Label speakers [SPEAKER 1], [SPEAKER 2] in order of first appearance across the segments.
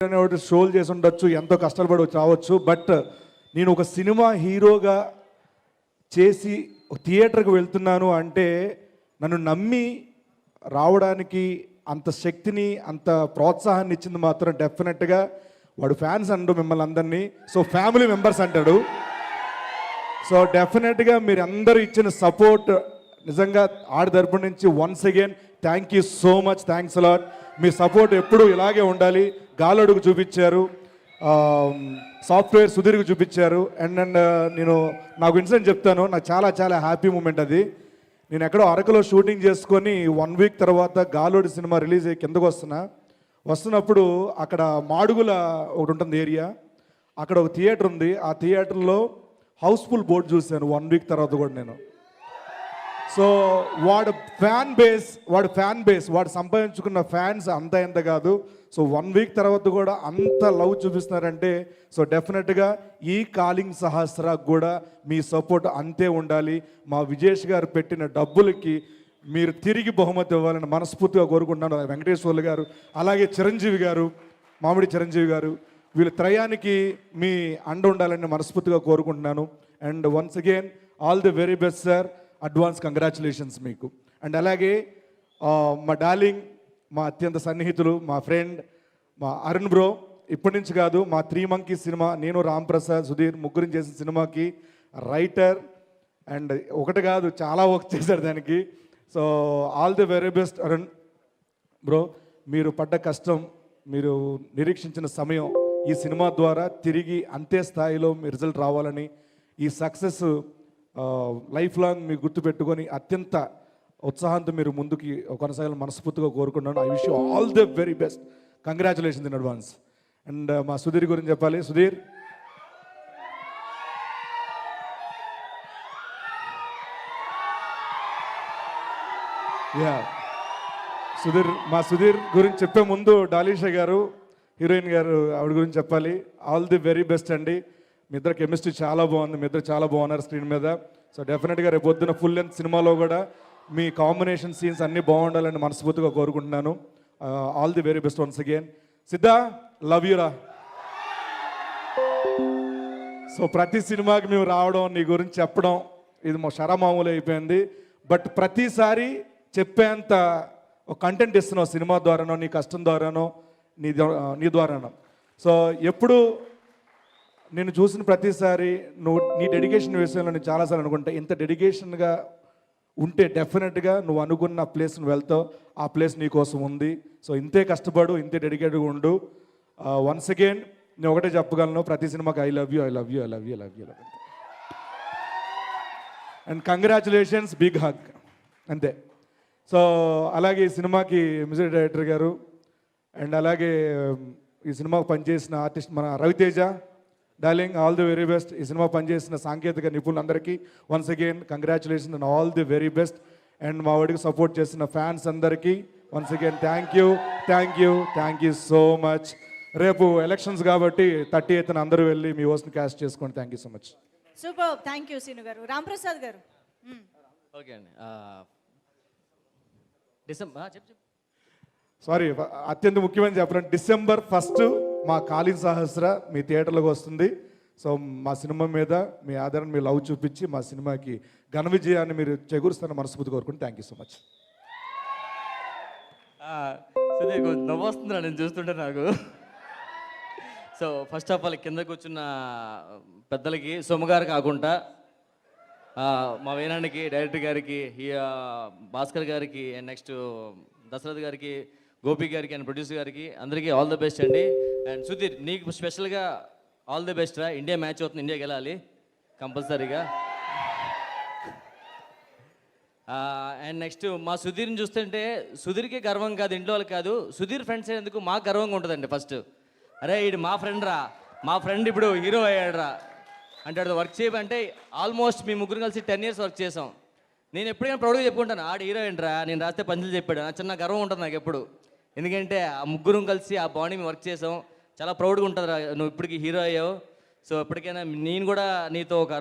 [SPEAKER 1] ఒకటి షోలు చేసి ఉండొచ్చు, ఎంతో కష్టపడి రావచ్చు. బట్ నేను ఒక సినిమా హీరోగా చేసి థియేటర్కి వెళ్తున్నాను అంటే నన్ను నమ్మి రావడానికి అంత శక్తిని, అంత ప్రోత్సాహాన్ని ఇచ్చింది మాత్రం డెఫినెట్గా వాడు ఫ్యాన్స్ అంటాడు మిమ్మల్ని అందరినీ. సో ఫ్యామిలీ మెంబర్స్ అంటాడు. సో డెఫినెట్గా మీరు అందరూ ఇచ్చిన సపోర్ట్ నిజంగా ఆడి తరపు నుంచి once again thank you so much. Thanks a lot. Me support ఎప్పుడూ ఇలాగే ఉండాలి. గాలడుగు చూపించారు, సాఫ్ట్వేర్ సుధీర్కి చూపించారు. అండ్ నేను నాకు ఇన్సిడెంట్ చెప్తాను. నాకు చాలా చాలా హ్యాపీ మూమెంట్ అది. నేను ఎక్కడో అరకులో షూటింగ్ చేసుకొని 1 వీక్ తర్వాత గాలోడి సినిమా రిలీజ్ అయ్యి కిందకు వస్తున్నప్పుడు అక్కడ మాడుగుల ఒకటి ఉంటుంది ఏరియా, అక్కడ ఒక థియేటర్ ఉంది. ఆ థియేటర్లో హౌస్ఫుల్ బోర్డు చూశాను 1 వీక్ తర్వాత కూడా నేను. సో వాడు ఫ్యాన్ బేస్ వాడు సంపాదించుకున్న ఫ్యాన్స్ అంత ఎంత కాదు. సో 1 వీక్ తర్వాత కూడా అంత లవ్ చూపిస్తున్నారంటే సో డెఫినెట్గా ఈ కాలింగ్ సహస్రాకు కూడా మీ సపోర్ట్ అంతే ఉండాలి. మా విజేష్ గారు పెట్టిన డబ్బులకి మీరు తిరిగి బహుమతి ఇవ్వాలని మనస్ఫూర్తిగా కోరుకుంటున్నాను. వెంకటేశ్వర్లు గారు, అలాగే చిరంజీవి గారు, మామిడి చిరంజీవి గారు, వీళ్ళ త్రయానికి మీ అండ ఉండాలని మనస్ఫూర్తిగా కోరుకుంటున్నాను. And once again all the very best sir. Advance congratulations మీకు. అండ్ అలాగే మా డార్లింగ్, మా అత్యంత సన్నిహితులు, మా ఫ్రెండ్, మా అరుణ్ బ్రో, ఇప్పటి నుంచి కాదు మా 3 Monkeys సినిమా, నేను రాంప్రసాద్ సుధీర్ ముగ్గురు చేసిన సినిమాకి రైటర్ అండ్ ఒకటి కాదు చాలా వర్క్ చేశారు దానికి. So all the very best Arun bro. మీరు పడ్డ కష్టం, మీరు నిరీక్షించిన సమయం ఈ సినిమా ద్వారా తిరిగి అంతే స్థాయిలో మీ రిజల్ట్ రావాలని, ఈ సక్సెస్ లైఫ్ లాంగ్ మీరు గుర్తుపెట్టుకొని అత్యంత ఉత్సాహంతో మీరు ముందుకి కొనసాగాలని మనస్ఫూర్తిగా కోరుకుంటున్నాను. I wish you all the very best. Congratulations in advance. And మా సుధీర్ గురించి చెప్పాలి. సుధీర్, మా సుధీర్ గురించి చెప్పే ముందు డాలీషా గారు, హీరోయిన్ గారు, ఆవిడ గురించి చెప్పాలి. ఆల్ ది వెరీ బెస్ట్ అండి. మీ ఇద్దరు కెమిస్ట్రీ చాలా బాగుంది, మీ ఇద్దరు చాలా బాగున్నారు స్క్రీన్ మీద. సో డెఫినెట్గా రేపు పొద్దున్న ఫుల్ లెంత్ సినిమాలో కూడా మీ కాంబినేషన్ సీన్స్ అన్నీ బాగుండాలని మనస్ఫూర్తిగా కోరుకుంటున్నాను. All the very best once again. Siddha, love యూరా. సో ప్రతి సినిమాకి మేము రావడం, నీ గురించి చెప్పడం ఇది మా మామూలు అయిపోయింది. బట్ ప్రతిసారి చెప్పేంత ఒక కంటెంట్ ఇస్తున్నావు సినిమా ద్వారానో, నీ కష్టం ద్వారానో, నీ ద్వారానో. సో ఎప్పుడు నేను చూసిన ప్రతిసారి నువ్వు నీ డెడికేషన్ విషయంలో నేను చాలాసార్లు అనుకుంటా, ఇంత డెడికేషన్గా ఉంటే డెఫినెట్గా నువ్వు అనుకున్న ప్లేస్ నువ్వు వెళ్తావు. ఆ ప్లేస్ నీ కోసం ఉంది. సో ఇంతే కష్టపడు, ఇంతే డెడికేట్గా ఉండు. వన్స్ అగైన్ నేను ఒకటే చెప్పగలను, ప్రతి సినిమాకి I love you, I love you, I love you, I love you. And congratulations, big hug. అంతే. సో అలాగే ఈ సినిమాకి మ్యూజిక్ డైరెక్టర్ గారు అండ్ అలాగే ఈ సినిమాకు పనిచేసిన ఆర్టిస్ట్ మన Raviteja, darling, all the very best. ఈ సినిమా పనిచేసిన సాంకేతిక నిపుణులందరికీ once again congratulation and all the very best. And మా వాడికి సపోర్ట్ చేసిన ఫ్యాన్స్ అందరికీ once again thank you, thank you, thank you so much. రేపు ఎలక్షన్స్ కాబట్టి 30th అందరూ వెళ్ళి మీ ఓట్స్ని క్యాస్ట్ చేసుకోండి. Thank you so much.
[SPEAKER 2] Super. Thank you Seenu garu. Ramprasad గారు.
[SPEAKER 3] ఓకే అండి. డిసెంబర్
[SPEAKER 1] సారీ, అత్యంత ముఖ్యమైన చెప్పాలంటే December 1 మా కాలింగ్ సహస్ర మీ థియేటర్లోకి వస్తుంది. సో మా సినిమా మీద మీ ఆదరణ, మీ లవ్ చూపించి మా సినిమాకి ఘన విజయాన్ని మీరు చేకూరుస్తారని మనస్ఫూర్తి కోరుకుంటే థ్యాంక్ యూ సో మచ్.
[SPEAKER 3] సరే, కొంచెం నవ్వు వస్తుందిరా నేను చూస్తుంటే నాకు. సో ఫస్ట్ ఆఫ్ ఆల్ కింద కూర్చున్న పెద్దలకి, సోమగారు కాకుండా మా వేనానికి, డైరెక్టర్ గారికి, భాస్కర్ గారికి, అండ్ నెక్స్ట్ దశరథ్ గారికి, గోపి గారికి అండ్ ప్రొడ్యూసర్ గారికి అందరికీ ఆల్ ద బెస్ట్ అండి. అండ్ సుధీర్, నీకు స్పెషల్గా ఆల్ ది బెస్ట్ రా. ఇండియా మ్యాచ్ అవుతుంది, ఇండియా గెలాలి కంపల్సరీగా. అండ్ నెక్స్ట్ మా సుధీర్ని చూస్తుంటే సుధీర్కే గర్వం కాదు, ఇంట్లో వాళ్ళకి కాదు, సుధీర్ ఫ్రెండ్స్ అయినందుకు మాకు గర్వంగా ఉంటుందండి. ఫస్ట్ అరే ఇది మా ఫ్రెండ్ రా, మా ఫ్రెండ్ ఇప్పుడు హీరో అయ్యాడు రా అంటే వర్క్ చేయమంటే ఆల్మోస్ట్ మీ ముగ్గురు కలిసి 10 years వర్క్ చేసాం. నేను ఎప్పుడైనా ప్రౌడ్గా చెప్పుకుంటాను, ఆడు హీరో ఏంట్రా, నేను రాస్తే పంచులు చెప్పాడు. చిన్న గర్వం ఉంటుంది నాకు ఎప్పుడు. ఎందుకంటే ఆ ముగ్గురం కలిసి ఆ బాడీ మేము వర్క్ చేసాం. చాలా ప్రౌడ్గా ఉంటుంది రా, నువ్వు ఇప్పటికి హీరో అయ్యావు. సో ఎప్పటికైనా నేను కూడా నీతో ఒక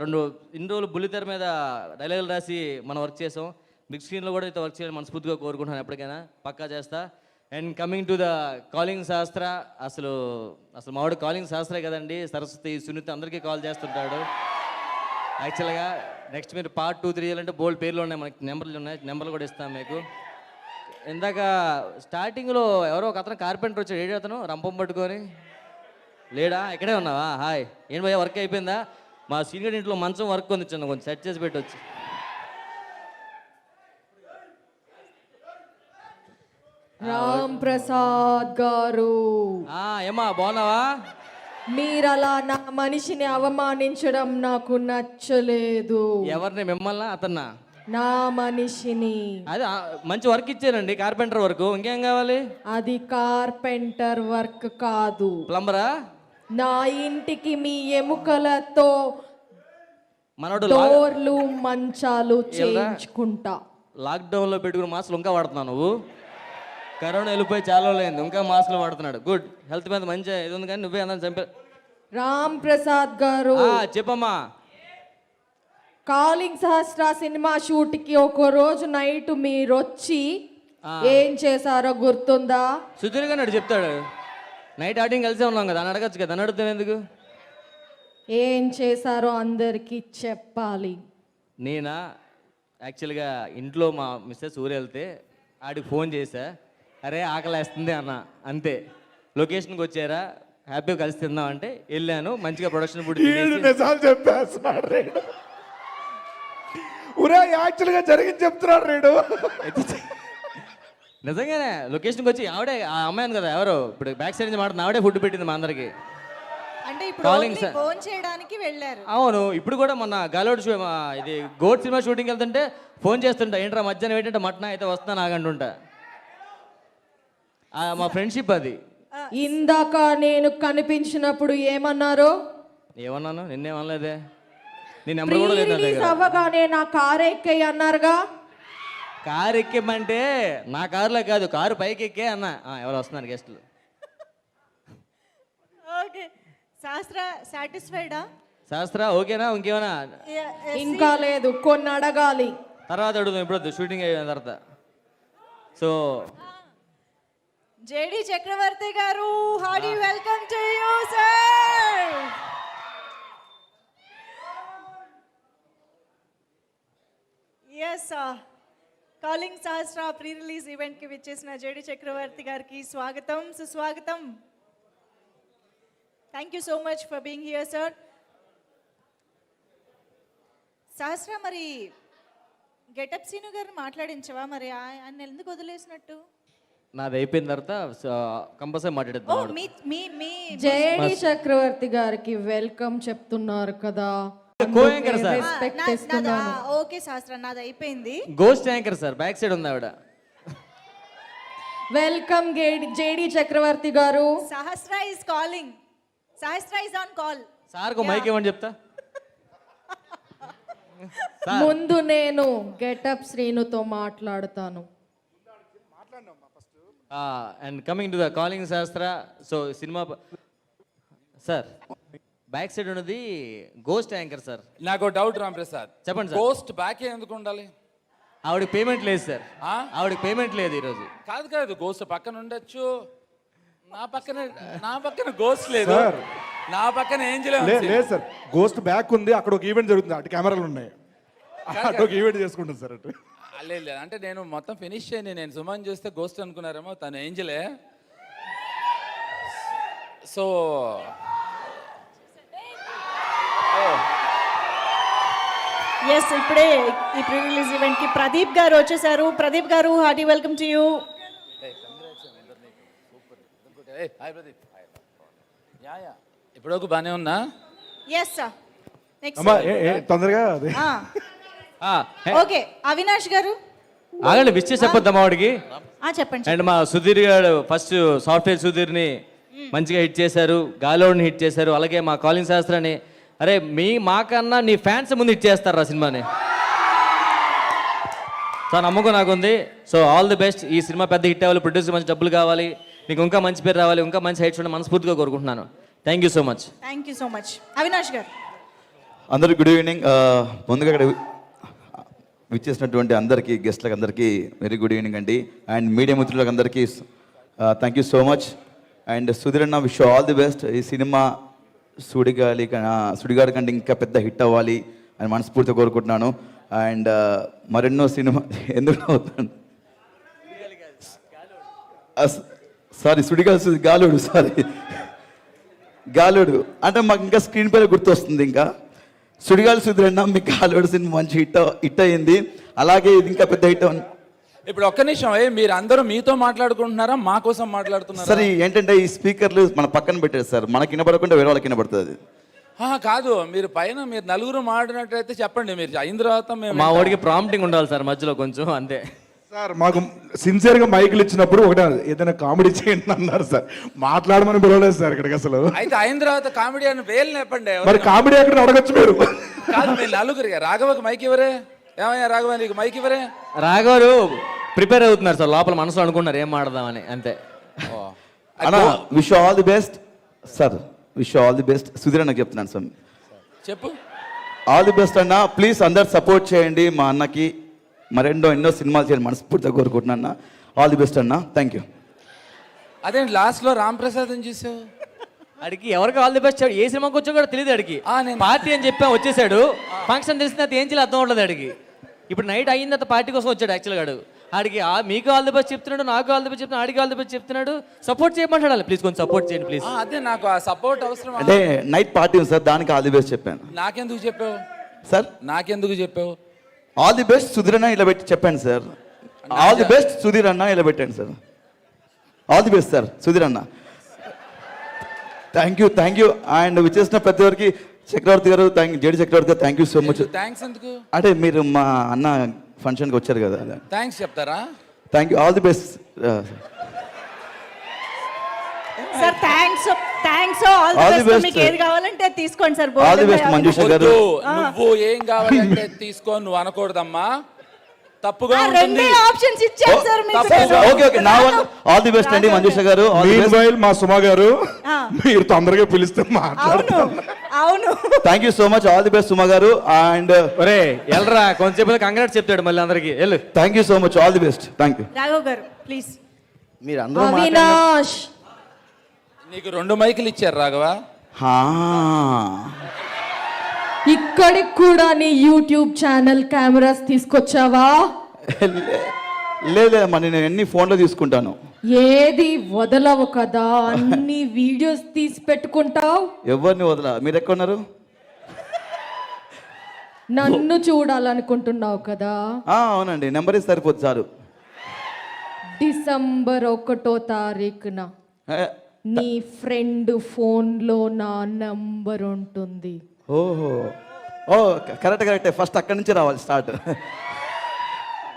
[SPEAKER 3] ఇన్ని రోజులు బుల్లితెర మీద డైలాగులు రాసి మనం వర్క్ చేసాం. బిగ్ స్క్రీన్లో కూడా నీతో వర్క్ చేయాలని మనస్ఫూర్తిగా కోరుకుంటున్నాను. ఎప్పటికైనా పక్కా చేస్తా. And coming to the calling శాస్త్ర, అసలు మావాడు కాలింగ్ శాస్త్రే కదండి. సరస్వతి, సునీత అందరికీ కాల్ చేస్తుంటాడు. యాక్చువల్గా నెక్స్ట్ మీరు పార్ట్ 2, 3 చేయాలంటే బోల్డ్ పేర్లు ఉన్నాయి, మనకి నెంబర్లు ఉన్నాయి, నెంబర్లు కూడా ఇస్తాం మీకు. ఇందాక స్టార్టింగ్లో ఎవరో ఒక అతను కార్పెంటర్ వచ్చాడు, ఏడు అతను రంపం పట్టుకొని లేడా? ఇక్కడే ఉన్నావా? హాయ్, ఏం భయ్యా వర్క్ అయిపోయిందా? మా సీనియర్ ఇంట్లో మంచం వర్క్ ఉంది, చిన్న కొంచెం సెట్ చేసి పెట్టవచ్చు.
[SPEAKER 4] రామ్ ప్రసాద్ గారు,
[SPEAKER 3] ఏమా బాగున్నావా?
[SPEAKER 4] మీరలా నా మనిషిని అవమానించడం నాకు నచ్చలేదు.
[SPEAKER 3] ఎవరిని, మిమ్మల్ని అతన్నా?
[SPEAKER 4] నా మనిషిని.
[SPEAKER 3] అదే మంచి వర్క్ ఇచ్చారండి, కార్పెంటర్ వర్క్. ఇంకేం కావాలి?
[SPEAKER 4] అది కార్పెంటర్ వర్క్ కాదు,
[SPEAKER 3] ప్లంబరా?
[SPEAKER 4] నా ఇంటికి మీ ఎముకలతో
[SPEAKER 3] మనోడు
[SPEAKER 4] డోర్లు మంచాలు చేయించుకుంటా.
[SPEAKER 3] లాక్డౌన్లో పెట్టుకుని మాస్కులు ఇంకా వాడుతున్నావు నువ్వు? కరోనా వెళ్ళిపోయి చాలా లేదు, ఇంకా మాస్కులు వాడుతున్నాడు. గుడ్, హెల్త్ మీద మంచి ఇది ఉంది, కానీ నువ్వే అందరం చంపా.
[SPEAKER 4] రామ్ ప్రసాద్ గారు,
[SPEAKER 3] చెప్పమ్మా.
[SPEAKER 4] కాలింగ్ సహస్ర సినిమా షూట్ కి ఒక రోజు నైట్ మీరు వచ్చి ఏం చేశారో గుర్తుందా?
[SPEAKER 3] సుధీర్ గారు చెప్తాడు. నైట్ ఆటింగ్ కలిసే ఉన్నాం కదా, అని అడగచ్చు కదా, అని అడుగుతాం ఎందుకు?
[SPEAKER 4] ఏం చేశారో అందరికీ చెప్పాలి.
[SPEAKER 3] నేనా? యాక్చువల్గా ఇంట్లో మా మిస్సెస్ ఊరు వెళ్తే ఆడికి ఫోన్ చేశా, అరే ఆకలేస్తుంది అన్న, అంతే. లొకేషన్కి వచ్చారా, హ్యాపీగా కలిసి తిందాం అంటే వెళ్ళాను. మంచిగా ప్రొడక్షన్ ఫుడ్
[SPEAKER 1] నిజాలు చెప్పేస్తున్నాడు రేడు. ఊరే యాక్చువల్గా జరిగింది చెప్తున్నాడు రేడు.
[SPEAKER 3] నిజంగానే లొకేషన్కి వచ్చి ఆవిడే, ఆ అమ్మాయిని కదా ఎవరు ఇప్పుడు బ్యాక్ సైడ్ నుంచి మాట్లాడుతుంది, ఆవిడే ఫుడ్ పెట్టింది మా అందరికి.
[SPEAKER 2] అంటే ఇప్పుడు ఫోన్ చేయడానికి వెళ్ళారు.
[SPEAKER 3] అవును, ఇప్పుడు కూడా మొన్న గాలోడ్ షో, ఇది గోడ్ సినిమా షూటింగ్ వెళ్తుంటే ఫోన్ చేస్తుంటా, ఏంట్రా మధ్యాహ్నం ఏంటంటే మటన్ అయితే వస్తాను ఆగంటుంటా. మా ఫ్రెండ్షిప్ అది.
[SPEAKER 4] ఇందాక నేను కనిపించినప్పుడు ఏమన్నారు?
[SPEAKER 3] ఏమన్నాను? నిన్నేమనలేదే, నీ నెంబర్ కూడా లేదు నా దగ్గర.
[SPEAKER 4] అవ్వగానే నా కారు ఎక్కాయి అన్నారుగా.
[SPEAKER 3] కారు ఎక్కేమంటే నా కారులో కాదు, కారు పైకి ఎక్కే అన్న. ఎవరు వస్తున్నారు గెస్టులు?
[SPEAKER 2] ఓకే, శాస్త్ర సాటిస్ఫైడా?
[SPEAKER 3] శాస్త్ర ఓకేనా? ఇంకేమైనా?
[SPEAKER 4] ఇంకా లేదు, కొన్ని అడగాలి.
[SPEAKER 3] తర్వాత అడుగుదాం, ఇప్పుడు షూటింగ్ అయిన తర్వాత. So
[SPEAKER 2] JD Chakravarthy garu, hearty welcome to you sir. Yes, calling Sahasra pre release event కి విచ్చేసిన జేడి చక్రవర్తి గారికి స్వాగతం, సుస్వాగతం. Thank you so much for being here sir. Sahasra, మరి గెటప్ సీను గారిని మాట్లాడించవా? మరి ఆయన ఎందుకు వదిలేసినట్టు?
[SPEAKER 3] నాది అయిపోయిన తర్వాత కంపల్సరీ మాట్లాడేద్దాం.
[SPEAKER 4] జేడి చక్రవర్తి గారికి వెల్కమ్ చెప్తున్నారు కదా,
[SPEAKER 3] కో-యాంకర్ సార్.
[SPEAKER 4] రెస్పెక్ట్ ఇస్తున్నాను.
[SPEAKER 2] ఓకే శాస్త్ర, నాది అయిపోయింది.
[SPEAKER 3] Ghost anchor sir, back side ఉంది ఆవిడ.
[SPEAKER 4] Welcome JD Chakravarthy garu.
[SPEAKER 2] Sahasra is calling, Sahasra is on call.
[SPEAKER 3] Sir కు మైక్ ఇవ్వండి చెప్తా.
[SPEAKER 4] ముందు నేను గెటప్ శ్రీనుతో మాట్లాడతాను.
[SPEAKER 3] And coming to the calling Shastra, so cinema sir back side ఉన్నది గోస్ట్ యాంకర్ సార్.
[SPEAKER 5] నాకు డౌట్ రామ్ ప్రసాద్,
[SPEAKER 3] చెప్పండి సార్.
[SPEAKER 5] గోస్ట్ బ్యాక్ ఎందుకు ఉండాలి?
[SPEAKER 3] ఆవిడకి పేమెంట్ లేదు సార్, ఆవిడకి పేమెంట్ లేదు ఈరోజు.
[SPEAKER 5] కాదు, గోస్ట్ పక్కన ఉండొచ్చు, నా పక్కన గోస్ట్ లేదు, నా పక్కన ఏంజల్
[SPEAKER 1] లేదు సార్, గోస్ట్ బ్యాక్ ఉంది, అక్కడ ఒక ఈవెంట్ జరుగుతుంది, అటు కెమెరాలు ఉన్నాయి, అటు ఒక ఈవెంట్ చేసుకుంటుంది సార్. అటు
[SPEAKER 5] లేదు, అంటే నేను మొత్తం ఫినిష్ చేయని, నేను సుమన్ చూస్తే గోస్ట్ అనుకున్నారేమో, తను ఏంజలే. సో
[SPEAKER 2] ఎస్, ఇప్పుడే ఈ ప్రీ రిలీజ్ ఈవెంట్ కి ప్రదీప్ గారు వచ్చేసారు. ప్రదీప్ గారు, హార్టీ వెల్కమ్ టు యూ.
[SPEAKER 5] ఇప్పుడు బానే ఉన్నా?
[SPEAKER 2] Yes sir.
[SPEAKER 1] అమ్మా తొందరగా అదే.
[SPEAKER 2] ఓకే, అవినాష్ గారు
[SPEAKER 3] ఆగండి, విష్ చేసి చెప్పొద్దాం ఆవిడకి.
[SPEAKER 2] చెప్పండి.
[SPEAKER 3] అండ్ మా సుధీర్ గారు ఫస్ట్ సాఫ్ట్వేర్ సుధీర్ని మంచిగా హిట్ చేశారు, గాలోడ్ని హిట్ చేశారు, అలాగే మా కాలింగ్ శాస్త్రాన్ని. అరే మాకన్నా నీ ఫ్యాన్స్ ముందు హిట్ చేస్తారు ఆ సినిమాని. సో నమ్మకం నాకుంది. So all the best. ఈ సినిమా పెద్ద హిట్ అవ్వాలి, ప్రొడ్యూసర్ మంచి డబ్బులు కావాలి, నీకు ఇంకా మంచి పేరు రావాలి, ఇంకా మంచి హైట్స్ ఉండాలి మనస్ఫూర్తిగా కోరుకుంటున్నాను. Thank you so much.
[SPEAKER 2] Thank you so much. Avinash గారు.
[SPEAKER 6] అందరికి గుడ్ ఈవినింగ్. ముందుగా ఇక్కడ విచ్చేసినటువంటి అందరికీ, గెస్ట్లకు అందరికీ వెరీ గుడ్ ఈవినింగ్ అండి. అండ్ మీడియా మిత్రులకు అందరికీ thank you so much. And Sudheer అన్న విష్ ఆల్ ది బెస్ట్. ఈ సినిమా సుడిగాలి కంటే ఇంకా పెద్ద హిట్ అవ్వాలి అని మనస్ఫూర్తిగా కోరుకుంటున్నాను. అండ్ మరెన్నో సినిమా ఎందుకు అవుతాను సారీ గాలోడు గాలోడు అంటే మాకు ఇంకా స్క్రీన్ పైన గుర్తొస్తుంది. ఇంకా సుడిగాలి సుధీర్ అన్న మీకు గాలోడు సినిమా మంచి హిట్ అయ్యింది, అలాగే ఇది ఇంకా పెద్ద హిట్ అవ్వాలి.
[SPEAKER 5] ఇప్పుడు ఒక్క నిమిషం, మీరు అందరూ మీతో మాట్లాడుకుంటున్నారా మా కోసం మాట్లాడుతున్నారా?
[SPEAKER 6] సార్ ఏంటంటే ఈ స్పీకర్లు మన పక్కన పెట్టారు సార్, మనకి వినపడకుండా వేరే వాళ్ళకి వినపడుతుంది.
[SPEAKER 5] కాదు, మీరు పైన మీరు నలుగురు మాట్లాడినట్టయితే చెప్పండి, మీరు అయిన తర్వాత మేము
[SPEAKER 3] మా వాడికి ప్రాంప్టింగ్ ఉండాలి సార్ మధ్యలో కొంచెం అంతే.
[SPEAKER 1] సార్ మాకు సిన్సియర్గా మైకులు ఇచ్చినప్పుడు ఒకటే ఏదైనా కామెడీ చేయండి అన్నారు సార్, మాట్లాడమని పిలవలేదు సార్ ఇక్కడికి అసలు.
[SPEAKER 5] అయితే అయిన తర్వాత కామెడీ అని వేలు నేపండి.
[SPEAKER 1] మరి కామెడీ ఎక్కడ అడగచ్చు మీరు?
[SPEAKER 5] కాదు, మీరు నలుగురిగా రాఘవకి మైక్ ఇవ్వరే? ఏమయ్యా రాఘవ, నీకు మైక్ ఇవ్వరే?
[SPEAKER 3] రాఘవారు ప్రిపేర్ అవుతున్నారు సార్, లోపల మనసులో అనుకుంటున్నారు ఏం మాడదామని అంతే.
[SPEAKER 6] అన్న wish all the best sir, wish all the best. Sudheer అన్నకు చెప్తున్నాను సార్,
[SPEAKER 5] చెప్పు.
[SPEAKER 6] ఆల్ ది బెస్ట్ అన్న. ప్లీజ్ అందరు సపోర్ట్ చేయండి మా అన్నకి, ఎన్నో సినిమాలు చేయండి మనస్ఫూర్తిగా కోరుకుంటున్నా అన్న. ఆల్ ది బెస్ట్ అన్న, థ్యాంక్ యూ.
[SPEAKER 5] అదేంటి లాస్ట్లో రామ్ ప్రసాద్ అని చూసావు?
[SPEAKER 3] అడిగి ఎవరికి ఆల్ ది బెస్ట్, ఏ సినిమాకి వచ్చా కూడా తెలియదు అడిగి. పార్టీ అని చెప్పా వచ్చేసాడు, ఫంక్షన్ తెలిసిన తర్వాత ఏం చేయాలి అర్థం ఉండదు అడిగి. ఇప్పుడు నైట్ అయిన తర్వాత పార్టీ కోసం వచ్చాడు యాక్చువల్గా అడుగు. ఆడికి మీకు ఆల్ ది బెస్ట్ చెప్తున్నాడు, నాకు ఆల్ ది బెస్ట్ చెప్తున్నాడు, ఆడికి ఆల్ ది బెస్ట్ చెప్తున్నాడు. సపోర్ట్ చేయమంటాడు, ప్లీజ్ కొంచెం సపోర్ట్ చేయండి ప్లీజ్.
[SPEAKER 5] అదే నాకు ఆ సపోర్ట్ అవసరం.
[SPEAKER 6] అంటే నైట్ పార్టీ ఉంది సార్, దానికి ఆల్ ది బెస్ట్ చెప్పాను.
[SPEAKER 5] నాకెందుకు చెప్పావు
[SPEAKER 6] సార్?
[SPEAKER 5] నాకెందుకు చెప్పావు?
[SPEAKER 6] ఆల్ ది బెస్ట్ సుధీర్ అన్న ఇలా పెట్టి చెప్పాను sir. All the best Sudheer అన్న ఇలా పెట్టాను sir. All the best sir Sudheer అన్న. Thank you. అండ్ విచ్చేసిన ప్రతి ఒక్కరికి చక్రవర్తి గారు, జేడి చక్రవర్తి గారు thank you so much.
[SPEAKER 5] Thanks ఎందుకు?
[SPEAKER 6] అంటే మీరు మా అన్న ఫంక్షన్కి వచ్చారు కదా,
[SPEAKER 5] థ్యాంక్స్ చెప్తారా?
[SPEAKER 6] Thank you. All the best
[SPEAKER 2] sir. Thanks all the best. మీకు ఏది కావాలంటే తీసుకోండి sir.
[SPEAKER 6] All the best Manjusha గారు.
[SPEAKER 5] నువ్వు ఏం కావాలంటే తీసుకో, నువ్వు అనకూడదమ్మా, తప్పుగా ఉంటుంది.
[SPEAKER 2] రెండే ఆప్షన్స్ ఇచ్చారు సార్ మీకు.
[SPEAKER 6] ఓకే నా వల్ల ఆల్ ది బెస్ట్ అండి మంజుష గారు.
[SPEAKER 1] మీన్వైల్ మా సుమా గారు మీరు తొందరగా పిలిస్తే మాట్లాడతాం.
[SPEAKER 2] అవును.
[SPEAKER 6] Thank you so much. All the best Suma garu. And
[SPEAKER 3] ఒరే ఎల్రా కొంచెంసేపు కంగ్రాట్స్ చెప్తాడు మళ్ళీ అందరికి. వెళ్ళు.
[SPEAKER 6] Thank you so much. All the best. Thank you.
[SPEAKER 2] Raghav గారు ప్లీజ్.
[SPEAKER 6] మీరు అందరూ
[SPEAKER 4] అవినాష్
[SPEAKER 5] నీకు 2 మైకులు ఇచ్చారు రాఘవ.
[SPEAKER 4] ఇక్కడికి కూడా నీ యూట్యూబ్ ఛానల్ కెమెరాస్ తీసుకొచ్చావా?
[SPEAKER 6] లేదమ్మా, నేను అన్ని ఫోన్లో తీసుకుంటాను.
[SPEAKER 4] ఏది వదలవు కదా, అన్ని వీడియోస్ తీసి పెట్టుకుంటావు.
[SPEAKER 6] ఎవరిని వదలా? మీరు ఎక్కడున్నారు?
[SPEAKER 4] నన్ను చూడాలనుకుంటున్నావు కదా.
[SPEAKER 6] అవునండి, నెంబర్ ఇస్తే సరిపోతుంది చాలు.
[SPEAKER 4] డిసెంబర్ 1వ తారీఖున నీ ఫ్రెండ్ ఫోన్లో నా నంబర్ ఉంటుంది.
[SPEAKER 6] ఓ కరెక్టే. ఫస్ట్ అక్కడి నుంచి రావాలి స్టార్ట్,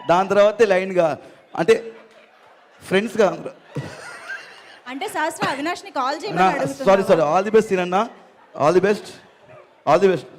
[SPEAKER 6] దాని తర్వాత లైన్గా అంటే ఫ్రెండ్స్గా.
[SPEAKER 2] అంటే శాస్త్ర అవినాష్ని కాల్ చేయమని అడుగుతున్నా.
[SPEAKER 6] సారీ ఆల్ ది బెస్ట్ తినన్నా. All the best.